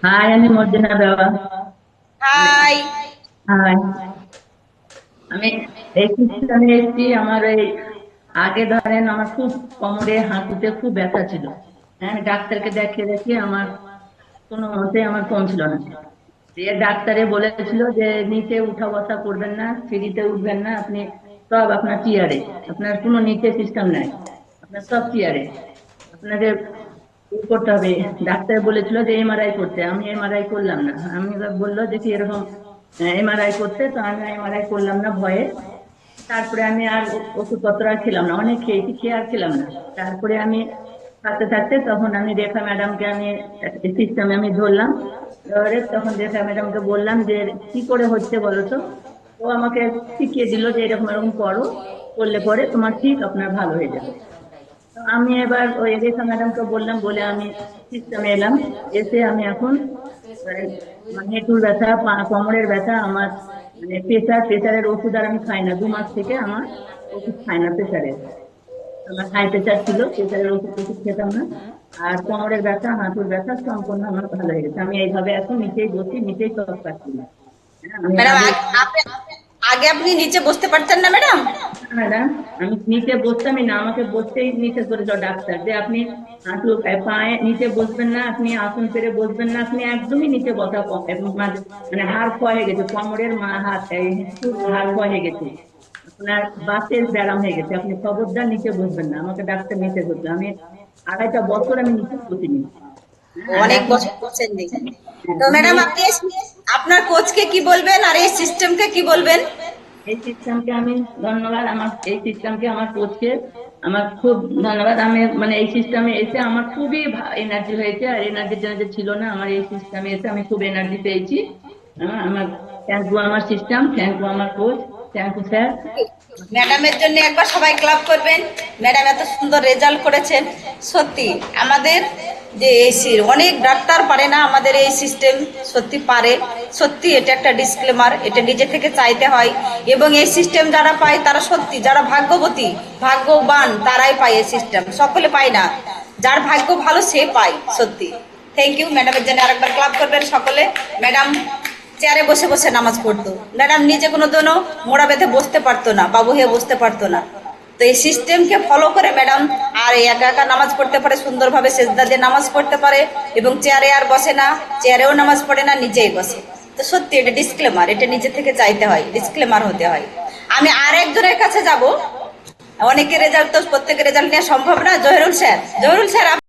High, আমি মর্জিনা বাবা। High. High. আমি এই সিস্টেমে এসেছি। আমার এই আগে ধরেন আমার খুব কোমরে হাঁটুতে খুব ব্যথা ছিল। হ্যাঁ, আমি ডাক্তারকে দেখিয়ে দেখিয়ে আমার কোনো মতে আমার কমছিল না। দিয়ে ডাক্তারে বলেছিল যে নিচে উঠা বসা করবেন না, সিঁড়িতে উঠবেন না, আপনি সব আপনার চেয়ারে, আপনার কোনো নিচে সিস্টেম নাই, আপনার সব চেয়ারে। আপনাকে করতে হবে। ডাক্তার বলেছিল যে এমআরআই করতে, আমি এমআরআই করলাম না। আমি এবার বললো যে কি এরকম এমআরআই করতে, তো আমি এমআরআই করলাম না ভয়ে। তারপরে আমি আর ওষুধপত্র আর খেলাম না, অনেক খেয়েছি, খেয়ে আর খেলাম না। তারপরে আমি থাকতে থাকতে তখন আমি রেখা ম্যাডামকে আমি সিস্টেমে আমি ধরলাম। ধরে তখন রেখা ম্যাডামকে বললাম যে কি করে হচ্ছে বলো তো। ও আমাকে শিখিয়ে দিল যে এরকম এরকম করো, করলে পরে তোমার ঠিক আপনার ভালো হয়ে যাবে। তো আমি এবার ওই রেখা ম্যাডামকে বললাম বলে আমি সিস্টেমে এলাম। এসে আমি এখন আহ, মানে হাঁটুর ব্যথা, কোমরের ব্যথা আমার, মানে প্রেসারের ওষুধ আর আমি খাই না 2 মাস থেকে। আমার ওষুধ খাই না প্রেসারের। আমার হাই প্রেসার ছিল, প্রেসারের ওষুধ টষুধ খেতাম না। আর কোমরের ব্যথা, হাঁটুর ব্যথা সম্পূর্ণ আমার ভালো হয়ে গেছে। আমি এইভাবে এখন নিচেই বসি, নিচেই সব কাটছি। হ্যাঁ, আমি ম্যাডাম আগে আগে আপনি নিচে বসতে পারতেন না ম্যাডাম? ম্যাডাম, আমি নিচে বসতামই না, আমাকে বসতেই নিষেধ করেছিল ডাক্তার যে আপনি হাঁটু পায়ে নিচে বসবেন না, আপনি আসন পেরে বসবেন না, আপনি একদমই নিচে বসা মানে হাড় ক্ষয় হয়ে গেছে, কোমরের হাত হাঁটুর হাড় ক্ষয় হয়ে গেছে, আপনার বাতের ব্যায়াম হয়ে গেছে, আপনি খবরদার নিচে বসবেন না। আমাকে ডাক্তার নিষেধ করছে। আমি 2.5 বছর আমি নিচে বসিনি। হ্যাঁ, আর অনেক এখন বছর বলছেন দেখি। হ্যাঁ, তো আমি ম্যাডাম আপনি আপনার কোচকে কি বলবেন আর এই সিস্টেমকে কি বলবেন? এই সিস্টেমকে আমি ধন্যবাদ, আমার এই সিস্টেমকে, আমার কোচকে আমার খুব ধন্যবাদ। আমি মানে এই সিস্টেমে এসে আমার খুবই এনার্জি হয়েছে, আর এনার্জি যে ছিল না, আমার এই সিস্টেমে এসে আমি খুব এনার্জি পেয়েছি। আমার থ্যাংক ইউ আমার সিস্টেম, থ্যাংক ইউ আমার কোচ, থ্যাংক ইউ স্যার। ম্যাডামের জন্য একবার সবাই ক্লাব করবেন। ম্যাডাম এত সুন্দর রেজাল্ট করেছেন। সত্যি আমাদের যে অনেক ডাক্তার পারে না আমাদের এই সিস্টেম, সত্যি পারে। সত্যি এটা একটা ডিসক্লেমার, এটা নিজে থেকে চাইতে হয়। এবং এই সিস্টেম যারা পায় তারা সত্যি, যারা ভাগ্যবতী ভাগ্যবান তারাই পায় এই সিস্টেম, সকলে পায় না। যার ভাগ্য ভালো সে পায় সত্যি। থ্যাংক ইউ ম্যাডামের জন্য আরেকবার ক্লাব করবেন সকলে। ম্যাডাম চেয়ারে বসে বসে নামাজ পড়তো। ম্যাডাম নিজে কোনো দিনও মোড়া বেঁধে বসতে পারতো না, বাবু হয়ে বসতে পারতো না। তো এই সিস্টেমকে ফলো করে ম্যাডাম আর এই একা একা নামাজ পড়তে পারে, সুন্দরভাবে সেজদা দিয়ে নামাজ পড়তে পারে। এবং চেয়ারে আর বসে না, চেয়ারেও নামাজ পড়ে না, নিজেই বসে। তো সত্যি এটা ডিসক্লেমার, এটা নিজে থেকে চাইতে হয়, ডিসক্লেমার হতে হয়। আমি আর একজনের কাছে যাব। অনেকের রেজাল্ট তো প্রত্যেকের রেজাল্ট নেওয়া সম্ভব না। Zahirul sir, Zahirul sir